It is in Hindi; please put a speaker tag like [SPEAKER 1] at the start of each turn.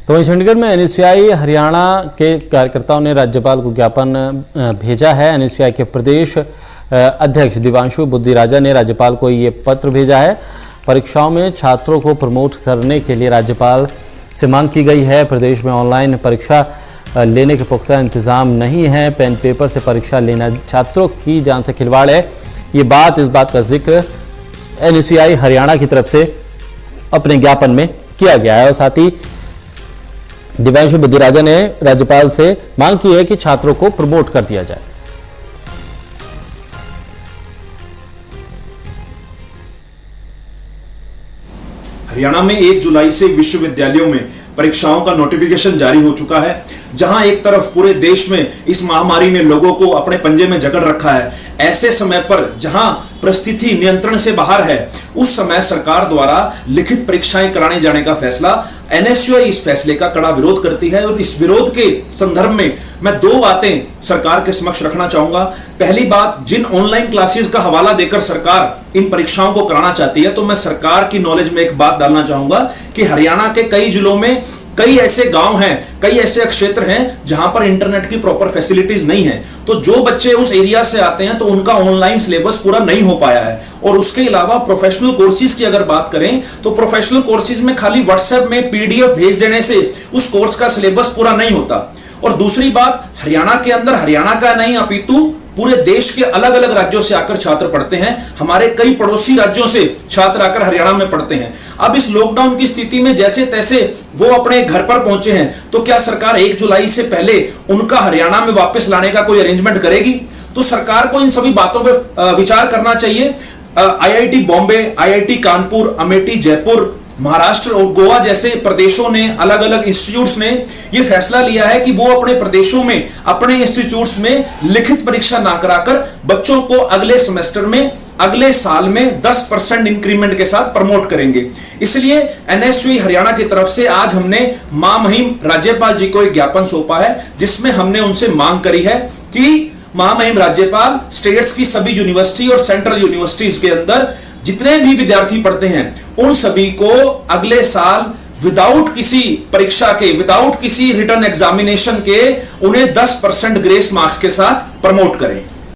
[SPEAKER 1] तो वहीं चंडीगढ़ में एनएसयूआई हरियाणा के कार्यकर्ताओं ने राज्यपाल को ज्ञापन भेजा है। एनएसयूआई के प्रदेश अध्यक्ष दिवांशु बुद्धिराजा ने राज्यपाल को ये पत्र भेजा है। परीक्षाओं में छात्रों को प्रमोट करने के लिए राज्यपाल से मांग की गई है। प्रदेश में ऑनलाइन परीक्षा लेने के पुख्ता इंतजाम नहीं है। पेन पेपर से परीक्षा लेना छात्रों की जान से खिलवाड़ है। इस बात का जिक्र एनएसयूआई हरियाणा की तरफ से अपने ज्ञापन में किया गया है। और साथ ही दिवांशु बुद्धिराजा ने राज्यपाल से मांग की है कि छात्रों को प्रमोट कर दिया जाए।
[SPEAKER 2] हरियाणा में 1 जुलाई से विश्वविद्यालयों में परीक्षाओं का नोटिफिकेशन जारी हो चुका है। जहां एक तरफ पूरे देश में इस महामारी ने लोगों को अपने पंजे में जकड़ रखा है, ऐसे समय पर जहां परिस्थिति नियंत्रण से बाहर है, उस समय सरकार द्वारा लिखित परीक्षाएं कराने जाने का फैसला, एनएसयूआई इस फैसले का कड़ा विरोध करती है। और इस विरोध के संदर्भ में मैं 2 बातें सरकार के समक्ष रखना चाहूंगा। पहली बात, जिन ऑनलाइन क्लासेस का हवाला देकर सरकार इन परीक्षाओं को कराना चाहती है, तो मैं सरकार की नॉलेज में एक बात डालना चाहूंगा कि हरियाणा के कई जिलों में कई ऐसे गांव हैं, कई ऐसे क्षेत्र हैं जहां पर इंटरनेट की प्रॉपर फैसिलिटीज नहीं है। तो जो बच्चे उस एरिया से आते हैं तो उनका ऑनलाइन सिलेबस पूरा नहीं हो पाया है। और उसके अलावा प्रोफेशनल कोर्सेज की अगर बात करें तो प्रोफेशनल कोर्सेज में खाली व्हाट्सएप में पीडीएफ भेज देने से उस कोर्स का सिलेबस पूरा नहीं होता। और दूसरी बात, हरियाणा के अंदर हरियाणा का नहीं अपितु पूरे देश के अलग अलग राज्यों से आकर छात्र पढ़ते हैं। हमारे कई पड़ोसी राज्यों से छात्र आकर हरियाणा में पढ़ते हैं। अब इस लॉकडाउन की स्थिति में जैसे तैसे वो अपने घर पर पहुंचे हैं, तो क्या सरकार 1 जुलाई से पहले उनका हरियाणा में वापस लाने का कोई अरेंजमेंट करेगी? तो सरकार को इन सभी बातों पर विचार करना चाहिए। आईआईटी बॉम्बे, आईआईटी कानपुर, अमेठी, जयपुर, महाराष्ट्र और गोवा जैसे प्रदेशों ने, अलग अलग इंस्टीट्यूट्स ने यह फैसला लिया है कि वो अपने प्रदेशों में, अपने इंस्टीट्यूट्स में लिखित परीक्षा ना कराकर बच्चों को अगले सेमेस्टर में, अगले साल में 10% इंक्रीमेंट के साथ प्रमोट करेंगे। इसलिए एनएसयूआई हरियाणा की तरफ से आज हमने महामहिम राज्यपाल जी को एक ज्ञापन सौंपा है, जिसमें हमने उनसे मांग करी है कि महामहिम राज्यपाल स्टेट्स की सभी यूनिवर्सिटी और सेंट्रल यूनिवर्सिटीज के अंदर जितने भी विद्यार्थी पढ़ते हैं उन सभी को अगले साल विदाउट किसी परीक्षा के, विदाउट किसी रिटर्न एग्जामिनेशन के उन्हें 10% ग्रेस मार्क्स के साथ प्रमोट करें।